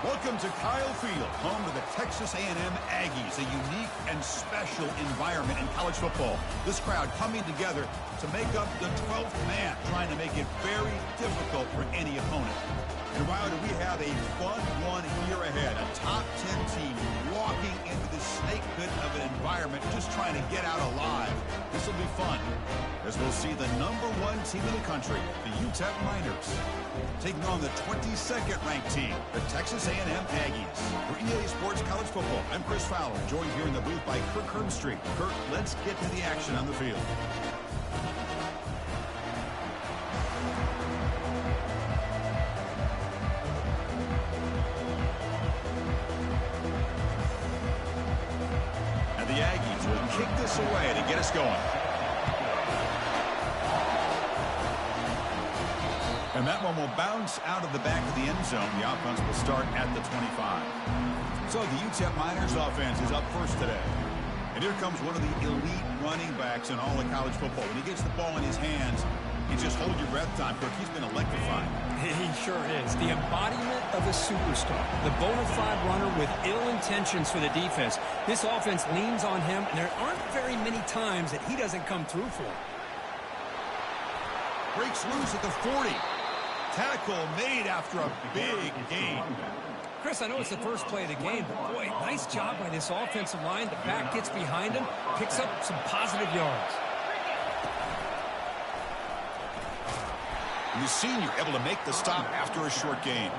Welcome to Kyle Field, home to the Texas A&M Aggies, a unique and special environment in college football. This crowd coming together to make up the 12th man, trying to make it very difficult for any opponent. And wow, do we have a fun one here ahead. A top 10 team walking into the snake pit of an environment, just trying to get out alive. This will be fun, as we'll see the #1 team in the country, the UTEP Miners, taking on the 22nd ranked team, the Texas A&M Aggies. For EA Sports College Football, I'm Chris Fowler, joined here in the booth by Kirk Herbstreit. Kirk, let's get to the action on the field. And the Aggies will kick this away to get us going. And that one will bounce out of the back of the end zone. The offense will start at the 25. So the UTEP Miners offense is up first today. And here comes one of the elite running backs in all of college football. When he gets the ball in his hands, he just hold your breath time. Kirk, he's been electrifying. He sure is. The embodiment of a superstar. The bona fide runner with ill intentions for the defense. This offense leans on him, and there aren't very many times that he doesn't come through for him. Breaks loose at the 40. Tackle made after a big gain. Chris, I know it's the first play of the game, but boy, nice job by this offensive line. The back gets behind him, picks up some positive yards. And the senior able to make the stop after a short gain.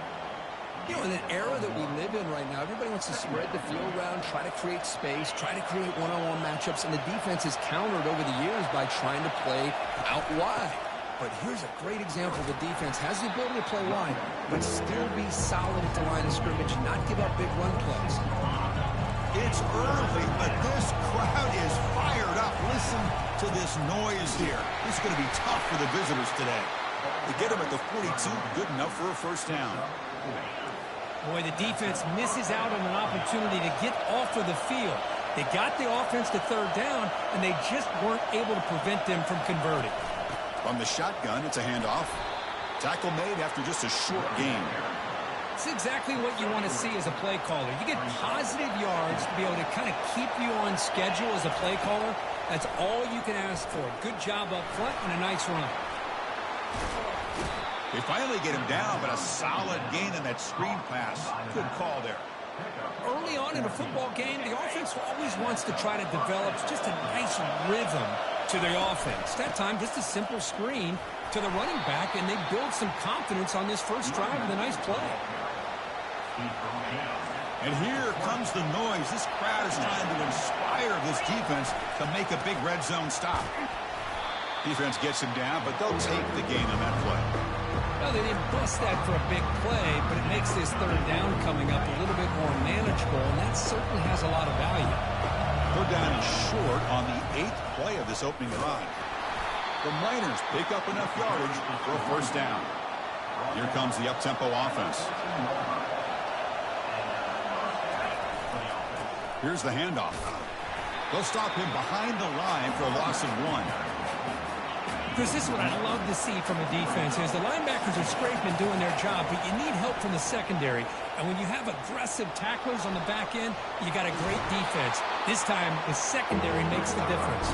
You know, in an era that we live in right now, everybody wants to spread the field around, try to create space, try to create one-on-one matchups, and the defense has countered over the years by trying to play out wide. But here's a great example. The defense has the ability to play wide, but still be solid at the line of scrimmage, not give up big run plays. It's early, but this crowd is fired up. Listen to this noise here. This is going to be tough for the visitors today. To get them at the 42, good enough for a first down. Boy, the defense misses out on an opportunity to get off of the field. They got the offense to third down, and they just weren't able to prevent them from converting. From the shotgun, it's a handoff. Tackle made after just a short gain. It's exactly what you want to see as a play caller. You get positive yards to be able to kind of keep you on schedule as a play caller. That's all you can ask for. Good job up front and a nice run. They finally get him down, but a solid gain in that screen pass. Good call there. Early on in a football game, the offense always wants to try to develop just a nice rhythm to the offense. That time, just a simple screen to the running back, and they build some confidence on this first drive with a nice play. And here comes the noise. This crowd is trying to inspire this defense to make a big red zone stop. Defense gets him down, but they'll take the gain on that play. Well, they didn't bust that for a big play, but it makes this third down coming up a little bit more manageable, and that certainly has a lot of value. Third down is short on the 8th play of this opening drive. The Miners pick up enough yardage for a first down. Here comes the up-tempo offense. Here's the handoff. They'll stop him behind the line for a loss of 1. Because this is what I love to see from a defense is the linebackers are scraping doing their job, but you need help from the secondary. And when you have aggressive tacklers on the back end, you got a great defense. This time, the secondary makes the difference.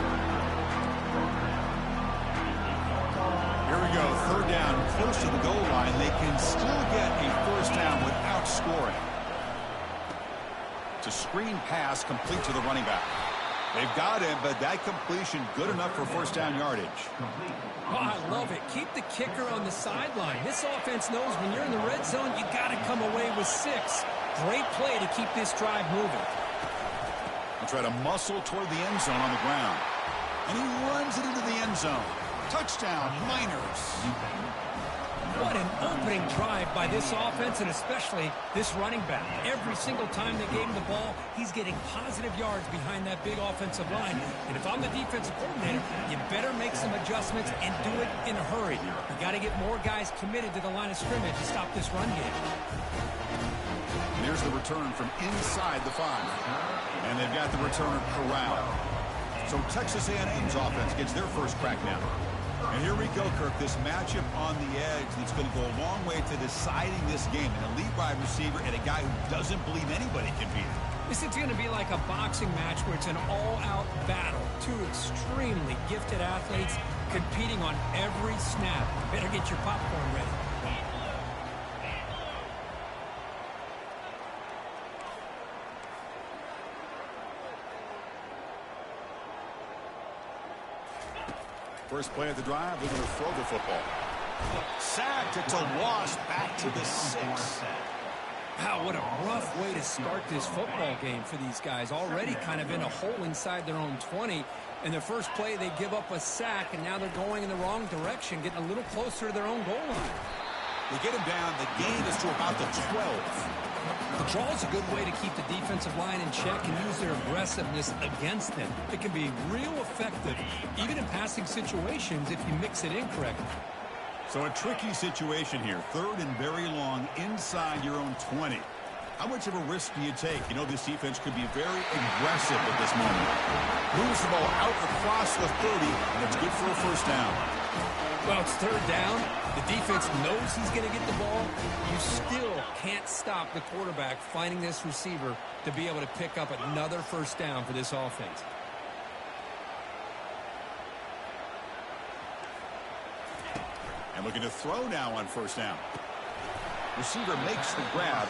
Here we go, third down, close to the goal line. They can still get a first down without scoring. It's a screen pass complete to the running back. They've got him, but that completion good enough for first down yardage. Oh, I love it. Keep the kicker on the sideline. This offense knows when you're in the red zone, you got to come away with 6. Great play to keep this drive moving. He'll try to muscle toward the end zone on the ground. And he runs it into the end zone. Touchdown, Miners. What an opening drive by this offense, and especially this running back. Every single time they gave him the ball, he's getting positive yards behind that big offensive line. And if I'm the defensive coordinator, you better make some adjustments and do it in a hurry. You got to get more guys committed to the line of scrimmage to stop this run game. And there's the return from inside the 5. And they've got the returner corralled. So Texas A&M's offense gets their first crack now. And here we go, Kirk. This matchup on the edge that's going to go a long way to deciding this game. An elite wide receiver and a guy who doesn't believe anybody can beat him. This is going to be like a boxing match where it's an all-out battle. Two extremely gifted athletes competing on every snap. Better get your popcorn ready. First play of the drive, they're going to throw the football. Sacked to loss, back to the 6. Wow, what a rough way to start this football game for these guys. Already kind of in a hole inside their own 20. In the first play, they give up a sack, and now they're going in the wrong direction, getting a little closer to their own goal line. They get him down. The gain is to about the 12. The draw is a good way to keep the defensive line in check and use their aggressiveness against them. It can be real effective, even in passing situations, if you mix it in correctly. So a tricky situation here. 3rd and very long inside your own 20. How much of a risk do you take? You know, this defense could be very aggressive at this moment. Moves the ball out across the 30, and it's good for a first down. Well, it's 3rd down. The defense knows he's going to get the ball. You still can't stop the quarterback finding this receiver to be able to pick up another first down for this offense. And looking to throw now on first down. Receiver makes the grab.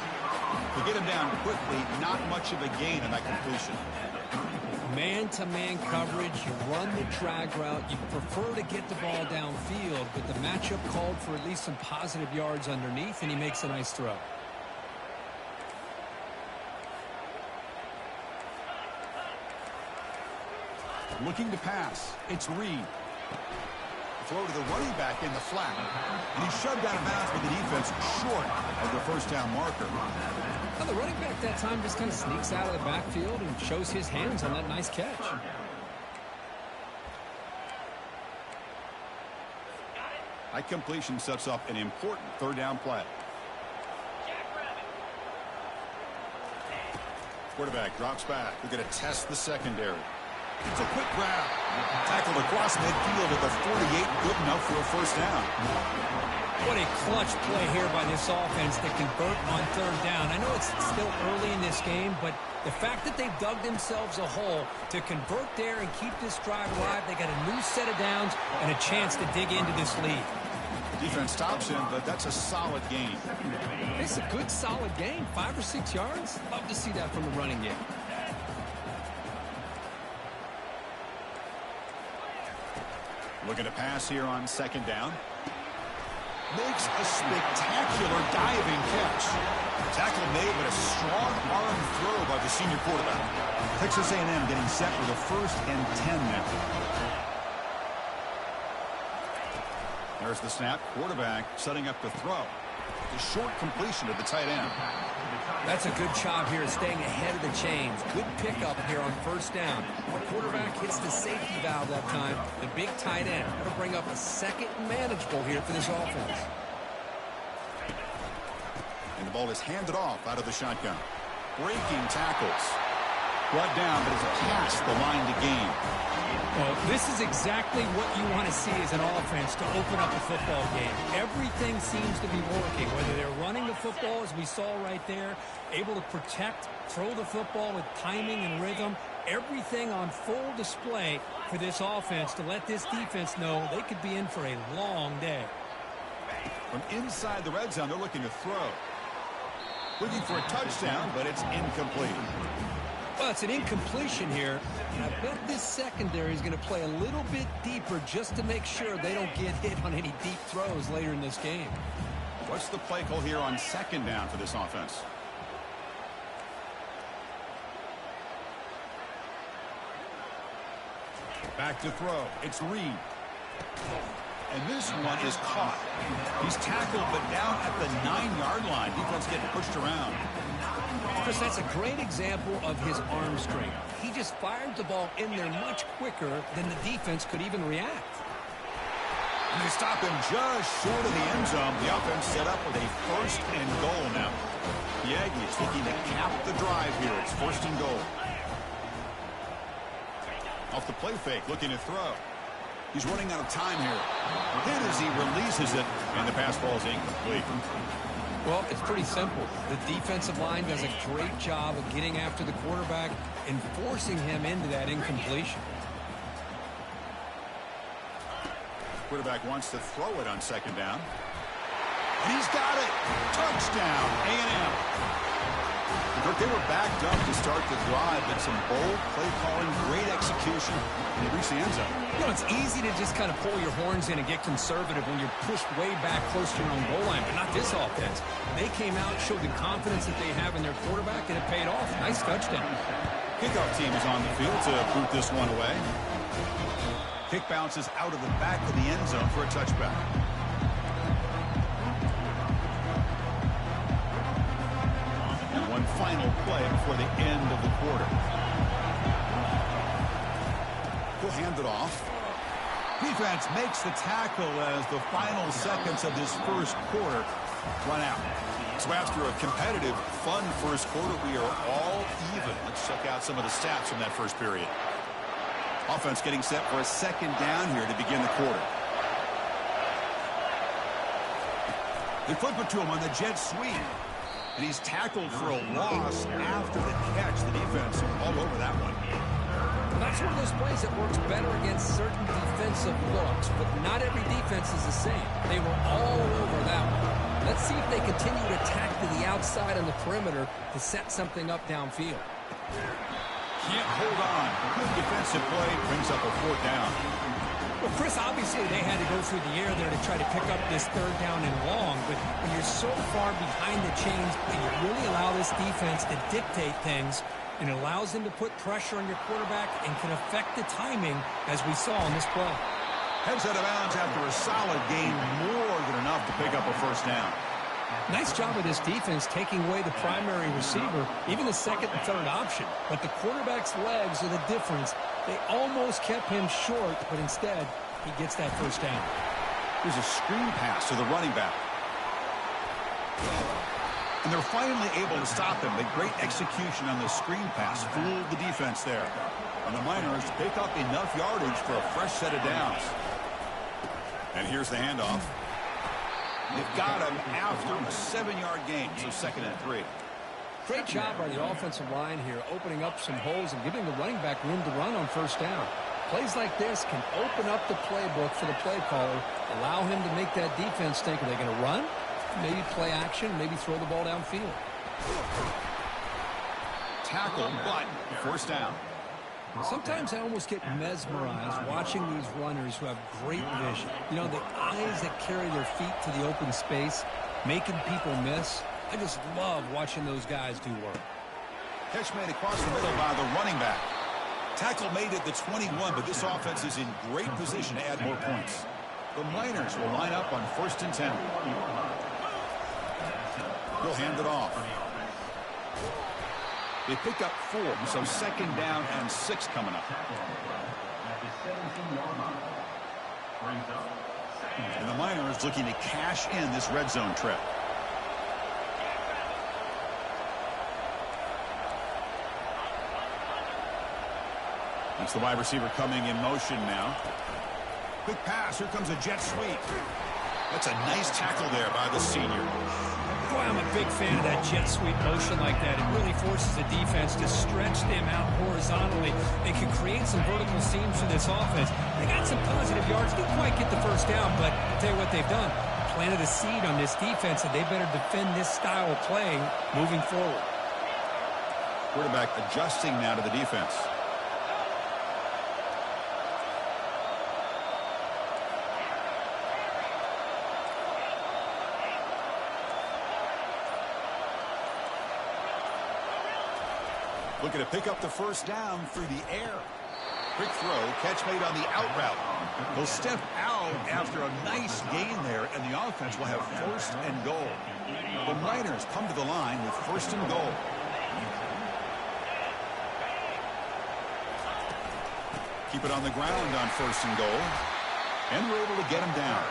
To get him down quickly, not much of a gain on that completion. Man-to-man coverage, you run the drag route, you prefer to get the ball downfield, but the matchup called for at least some positive yards underneath, and he makes a nice throw. Looking to pass. It's Reed. Throw to the running back in the flat. And he's shoved out of bounds with the defense short of the first down marker. Well, the running back that time just kind of sneaks out of the backfield and shows his hands on that nice catch. That completion sets up an important 3rd down play. Quarterback drops back. We're going to test the secondary. It's a quick grab. Tackled across midfield at the 48. Good enough for a first down. What a clutch play here by this offense to convert on 3rd down. I know it's still early in this game, but the fact that they've dug themselves a hole to convert there and keep this drive alive, they got a new set of downs and a chance to dig into this lead. Defense stops him, but that's a solid gain. It's a good, solid gain. 5 or 6 yards. Love to see that from the running game. Looking to pass here on 2nd down. Makes a spectacular diving catch. Tackle made, but a strong arm throw by the senior quarterback. Texas A&M getting set for the 1st and 10 now. There's the snap. Quarterback setting up the throw. The short completion to the tight end. That's a good job here staying ahead of the chains. Good pickup here on first down. The quarterback hits the safety valve that time. The big tight end. That'll bring up a 2nd and manageable here for this offense. And the ball is handed off out of the shotgun. Breaking tackles. Brought down, but it's past the line to gain. Well, this is exactly what you want to see as an offense to open up a football game. Everything seems to be working, whether they're running the football, as we saw right there, able to protect, throw the football with timing and rhythm, everything on full display for this offense to let this defense know they could be in for a long day. From inside the red zone, they're looking to throw. Looking for a touchdown, but it's incomplete. Well, it's an incompletion here, and I bet this secondary is going to play a little bit deeper just to make sure they don't get hit on any deep throws later in this game. What's the play call here on 2nd down for this offense? Back to throw. It's Reed. And this one is caught. He's tackled, but down at the 9-yard line. Defense getting pushed around. Chris, that's a great example of his arm strength. He just fired the ball in there much quicker than the defense could even react. And they stop him just short of the end zone. The offense set up with a 1st and goal now. The Aggies looking to cap the drive here. It's 1st and goal. Off the play fake, looking to throw. He's running out of time here. Hit as he releases it, and the pass ball is incomplete. Well, it's pretty simple. The defensive line does a great job of getting after the quarterback and forcing him into that incompletion. Quarterback wants to throw it on second down. And he's got it. Touchdown, A&M. They were backed up to start the drive, but some bold play calling, great execution, and they reached the end zone. You know, it's easy to just kind of pull your horns in and get conservative when you're pushed way back close to your own goal line, but not this offense. They came out, showed the confidence that they have in their quarterback, and it paid off. Nice touchdown. Kickoff team is on the field to boot this one away. Kick bounces out of the back of the end zone for a touchback. And one final play before the end of the quarter. He'll hand it off. Defense makes the tackle as the final seconds of this first quarter run out. So after a competitive, fun first quarter, we are all even. Let's check out some of the stats from that first period. Offense getting set for a second down here to begin the quarter. They flip it to him on the jet sweep. And he's tackled for a loss after the catch. The defense all over that one. That's one of those plays that works better against certain defensive looks, but not every defense is the same. They were all over that one. Let's see if they continue to attack to the outside on the perimeter to set something up downfield. Can't hold on. Good defensive play brings up a fourth down. Well, Chris, obviously they had to go through the air there to try to pick up this third down and long, but when you're so far behind the chains, you really allow this defense to dictate things, and it allows them to put pressure on your quarterback and can affect the timing, as we saw on this play. Heads out of bounds after a solid gain, more than enough to pick up a first down. Nice job of this defense taking away the primary receiver, even the second and third option. But the quarterback's legs are the difference. They almost kept him short, but instead, he gets that first down. There's a screen pass to the running back. And they're finally able to stop him. The great execution on the screen pass fooled the defense there. And the Miners pick up enough yardage for a fresh set of downs. And here's the handoff. They've got him after a 7-yard gain, so 2nd and 3. Great job by the offensive line here, opening up some holes and giving the running back room to run on first down. Plays like this can open up the playbook for the play caller, allow him to make that defense think, are they going to run? Maybe play action, maybe throw the ball downfield. Tackle, but first down. Sometimes I almost get mesmerized watching these runners who have great vision. You know, the eyes that carry their feet to the open space, making people miss. I just love watching those guys do work. Catch made across the middle by the running back. Tackle made at the 21, but this offense is in great position to add more points. The Miners will line up on 1st and 10. He'll hand it off. They pick up 4, so 2nd down and 6 coming up. And the Miners looking to cash in this red zone trip. That's the wide receiver coming in motion now. Quick pass. Here comes a jet sweep. That's a nice tackle there by the senior. Boy, I'm a big fan of that jet sweep motion like that. It really forces the defense to stretch them out horizontally. They can create some vertical seams for this offense. They got some positive yards. Didn't quite get the first down, but I'll tell you what they've done. Planted a seed on this defense, and they better defend this style of playing moving forward. Quarterback adjusting now to the defense. Looking to pick up the first down through the air. Quick throw, catch made on the out route. They'll step out after a nice gain there, and the offense will have 1st and goal. The Miners come to the line with 1st and goal. Keep it on the ground on 1st and goal. And we're able to get him down.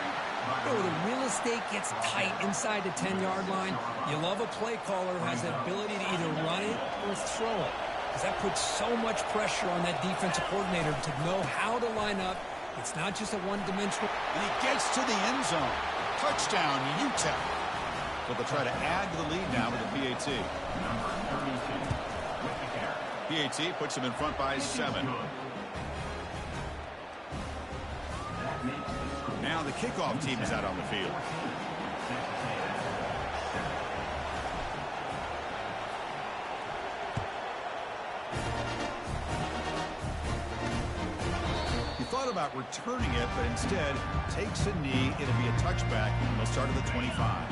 Oh, the real estate gets tight inside the 10-yard line. You love a play caller who has the ability to either run it or throw it, because that puts so much pressure on that defensive coordinator to know how to line up It's not just a one-dimensional. And he gets to the end zone. Touchdown, UTEP. So they'll try to add to the lead now with the PAT. PAT puts them in front by 7. Now the kickoff team is out on the field. He thought about returning it, but instead takes a knee. It'll be a touchback, and they'll start at the 25.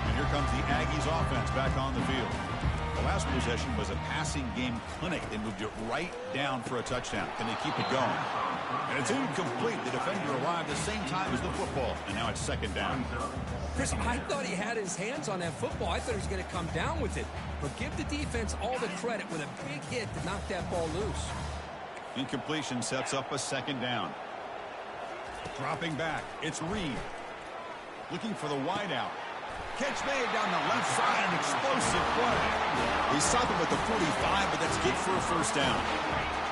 And here comes the Aggies offense back on the field. The last possession was a passing game clinic. They moved it right down for a touchdown. Can they keep it going? And it's incomplete. The defender arrived the same time as the football, and now it's second down. Chris, I thought he had his hands on that football. I thought he was going to come down with it. But give the defense all the credit with a big hit to knock that ball loose. Incompletion sets up a second down. Dropping back, it's Reed. Looking for the wideout. Catch made down the left side, an explosive play. They stop him at the 45, but that's good for a first down.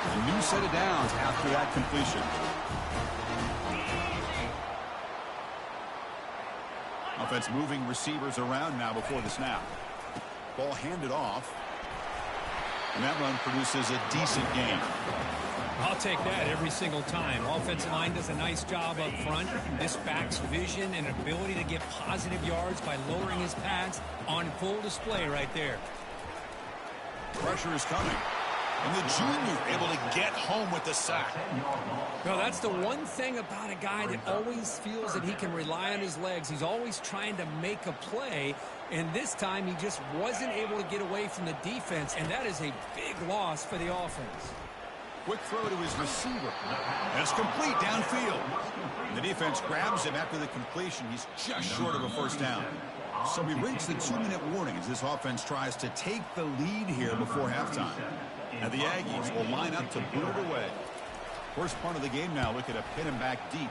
A new set of downs after that completion. Offense moving receivers around now before the snap. Ball handed off. And that run produces a decent gain. I'll take that every single time. Offensive line does a nice job up front. This back's vision and ability to get positive yards by lowering his pads on full display right there. Pressure is coming. And the junior able to get home with the sack. No, that's the one thing about a guy that always feels that he can rely on his legs. He's always trying to make a play. And this time he just wasn't able to get away from the defense. And that is a big loss for the offense. Quick throw to his receiver. And it's complete downfield. And the defense grabs him after the completion. He's just short of a first down. So we reach the 2-minute warning as this offense tries to take the lead here before halftime. Now the Aggies will line up to boot it away. First part of the game now, looking to pin him back deep.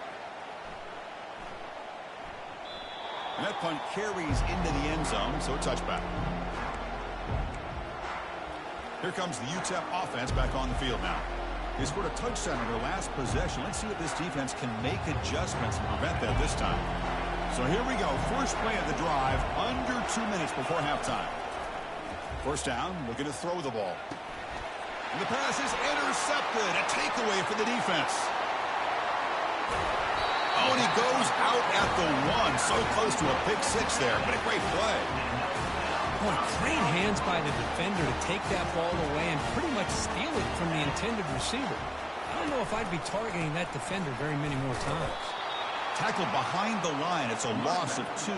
And that punt carries into the end zone, so a touchback. Here comes the UTEP offense back on the field now. They scored a touchdown on their last possession. Let's see if this defense can make adjustments and prevent that this time. So here we go. First play of the drive, under 2 minutes before halftime. First down, looking to throw the ball. And the pass is intercepted. A takeaway for the defense. Oh, and he goes out at the 1. So close to a pick six there, but a great play. Boy, great hands by the defender to take that ball away and pretty much steal it from the intended receiver. I don't know if I'd be targeting that defender very many more times. Tackled behind the line. It's a loss of 2.